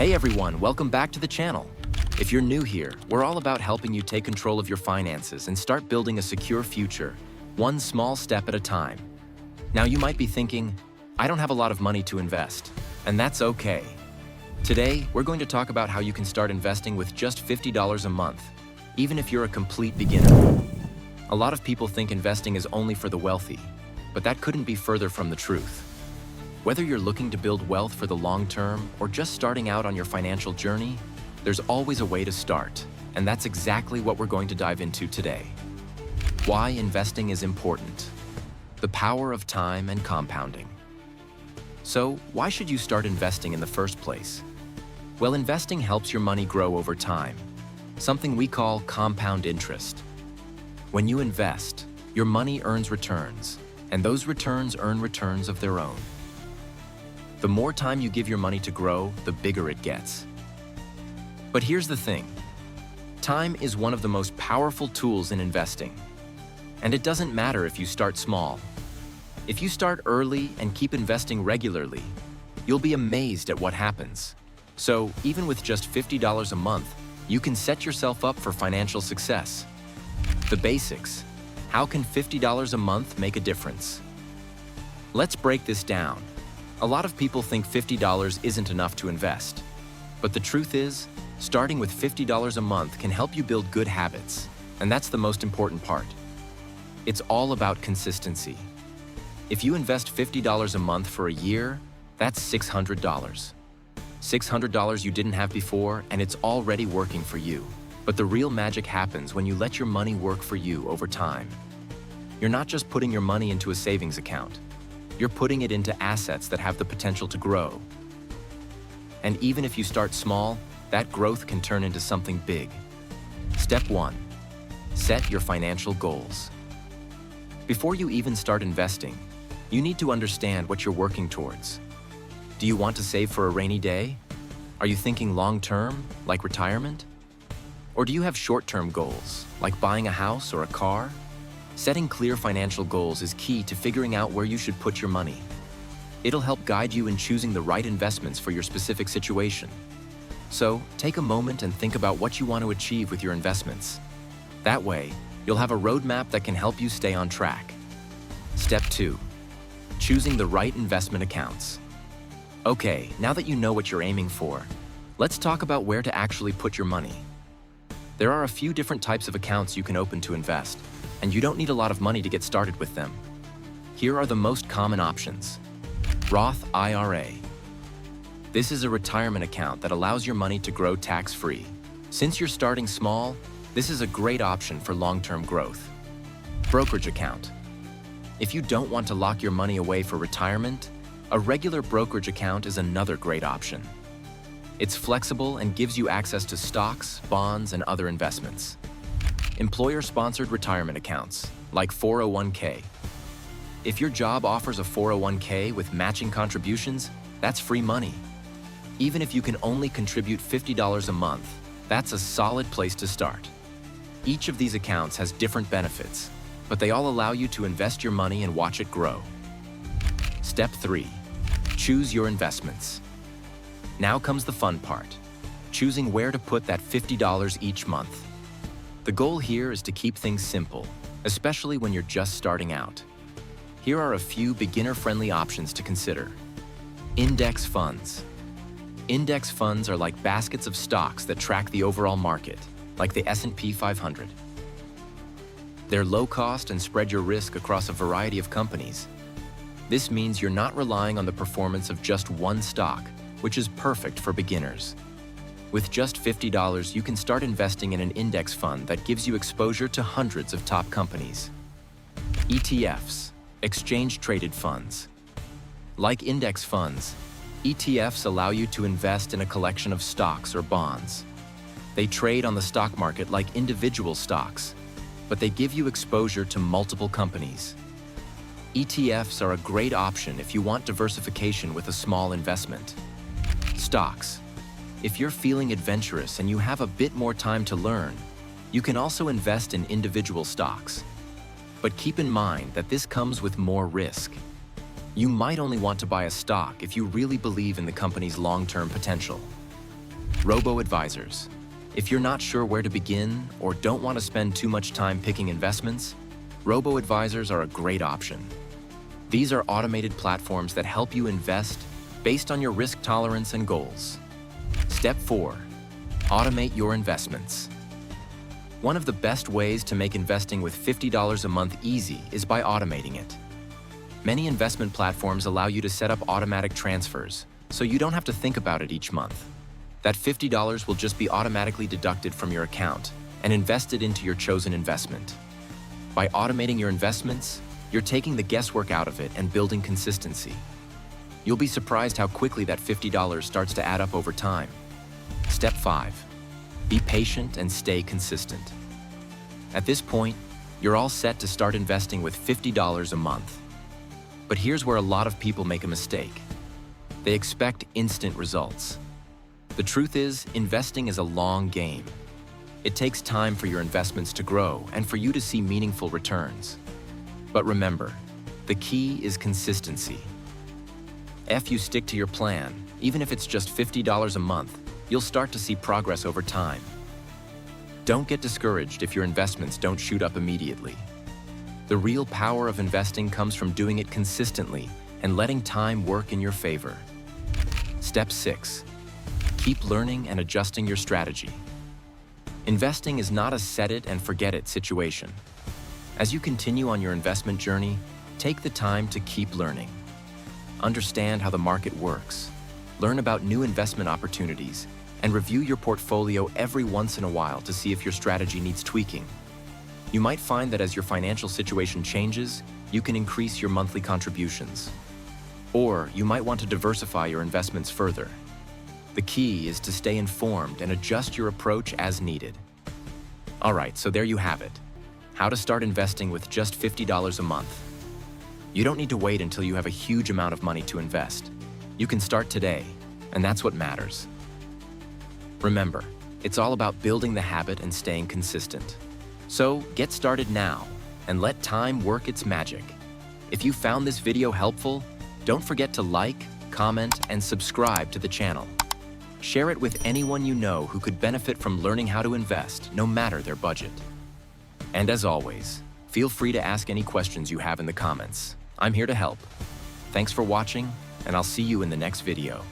Hey everyone, welcome back to the channel. If you're new here, we're all about helping you take control of your finances and start building a secure future, one small step at a time. Now you might be thinking, I don't have a lot of money to invest, and that's okay. Today, we're going to talk about how you can start investing with just $50 a month, even if you're a complete beginner. A lot of people think investing is only for the wealthy, but that couldn't be further from the truth. Whether you're looking to build wealth for the long term or just starting out on your financial journey, there's always a way to start, and that's exactly what we're going to dive into today. Why investing is important. The power of time and compounding. So, why should you start investing in the first place? Well, investing helps your money grow over time, something we call compound interest. When you invest, your money earns returns, and those returns earn returns of their own. The more time you give your money to grow, the bigger it gets. But here's the thing. Time is one of the most powerful tools in investing. And it doesn't matter if you start small. If you start early and keep investing regularly, you'll be amazed at what happens. So, even with just $50 a month, you can set yourself up for financial success. The basics. How can $50 a month make a difference? Let's break this down. A lot of people think $50 isn't enough to invest. But the truth is, starting with $50 a month can help you build good habits, and that's the most important part. It's all about consistency. If you invest $50 a month for a year, that's $600. $600 you didn't have before, and it's already working for you. But the real magic happens when you let your money work for you over time. You're not just putting your money into a savings account. You're putting it into assets that have the potential to grow. And even if you start small, that growth can turn into something big. Step 1. Set your financial goals. Before you even start investing, you need to understand what you're working towards. Do you want to save for a rainy day? Are you thinking long-term, like retirement? Or do you have short-term goals, like buying a house or a car? Setting clear financial goals is key to figuring out where you should put your money. It'll help guide you in choosing the right investments for your specific situation. So, take a moment and think about what you want to achieve with your investments. That way, you'll have a roadmap that can help you stay on track. Step 2. Choosing the right investment accounts. Okay, now that you know what you're aiming for, let's talk about where to actually put your money. There are a few different types of accounts you can open to invest, and you don't need a lot of money to get started with them. Here are the most common options. Roth IRA. This is a retirement account that allows your money to grow tax-free. Since you're starting small, this is a great option for long-term growth. Brokerage account. If you don't want to lock your money away for retirement, a regular brokerage account is another great option. It's flexible and gives you access to stocks, bonds, and other investments. Employer-sponsored retirement accounts, like 401k. If your job offers a 401k with matching contributions, that's free money. Even if you can only contribute $50 a month, that's a solid place to start. Each of these accounts has different benefits, but they all allow you to invest your money and watch it grow. Step 3. Choose your investments. Now comes the fun part, choosing where to put that $50 each month. The goal here is to keep things simple, especially when you're just starting out. Here are a few beginner-friendly options to consider. Index funds. Index funds are like baskets of stocks that track the overall market, like the S&P 500. They're low cost and spread your risk across a variety of companies. This means you're not relying on the performance of just one stock, which is perfect for beginners. With just $50, you can start investing in an index fund that gives you exposure to hundreds of top companies. ETFs, exchange-traded funds. Like index funds, ETFs allow you to invest in a collection of stocks or bonds. They trade on the stock market like individual stocks, but they give you exposure to multiple companies. ETFs are a great option if you want diversification with a small investment. Stocks. If you're feeling adventurous and you have a bit more time to learn, you can also invest in individual stocks. But keep in mind that this comes with more risk. You might only want to buy a stock if you really believe in the company's long-term potential. Robo-advisors. If you're not sure where to begin or don't want to spend too much time picking investments, robo-advisors are a great option. These are automated platforms that help you invest based on your risk tolerance and goals. Step 4. Automate your investments. One of the best ways to make investing with $50 a month easy is by automating it. Many investment platforms allow you to set up automatic transfers, so you don't have to think about it each month. That $50 will just be automatically deducted from your account and invested into your chosen investment. By automating your investments, you're taking the guesswork out of it and building consistency. You'll be surprised how quickly that $50 starts to add up over time. Step 5. Be patient and stay consistent. At this point, you're all set to start investing with $50 a month. But here's where a lot of people make a mistake. They expect instant results. The truth is, investing is a long game. It takes time for your investments to grow and for you to see meaningful returns. But remember, the key is consistency. If you stick to your plan, even if it's just $50 a month, you'll start to see progress over time. Don't get discouraged if your investments don't shoot up immediately. The real power of investing comes from doing it consistently and letting time work in your favor. Step 6. Keep learning and adjusting your strategy. Investing is not a set-it-and-forget-it situation. As you continue on your investment journey, take the time to keep learning. Understand how the market works, learn about new investment opportunities, and review your portfolio every once in a while to see if your strategy needs tweaking. You might find that as your financial situation changes, you can increase your monthly contributions. Or you might want to diversify your investments further. The key is to stay informed and adjust your approach as needed. All right, so there you have it. How to start investing with just $50 a month. You don't need to wait until you have a huge amount of money to invest. You can start today, and that's what matters. Remember, it's all about building the habit and staying consistent. So get started now and let time work its magic. If you found this video helpful, don't forget to like, comment, and subscribe to the channel. Share it with anyone you know who could benefit from learning how to invest, no matter their budget. And as always, feel free to ask any questions you have in the comments. I'm here to help. Thanks for watching, and I'll see you in the next video.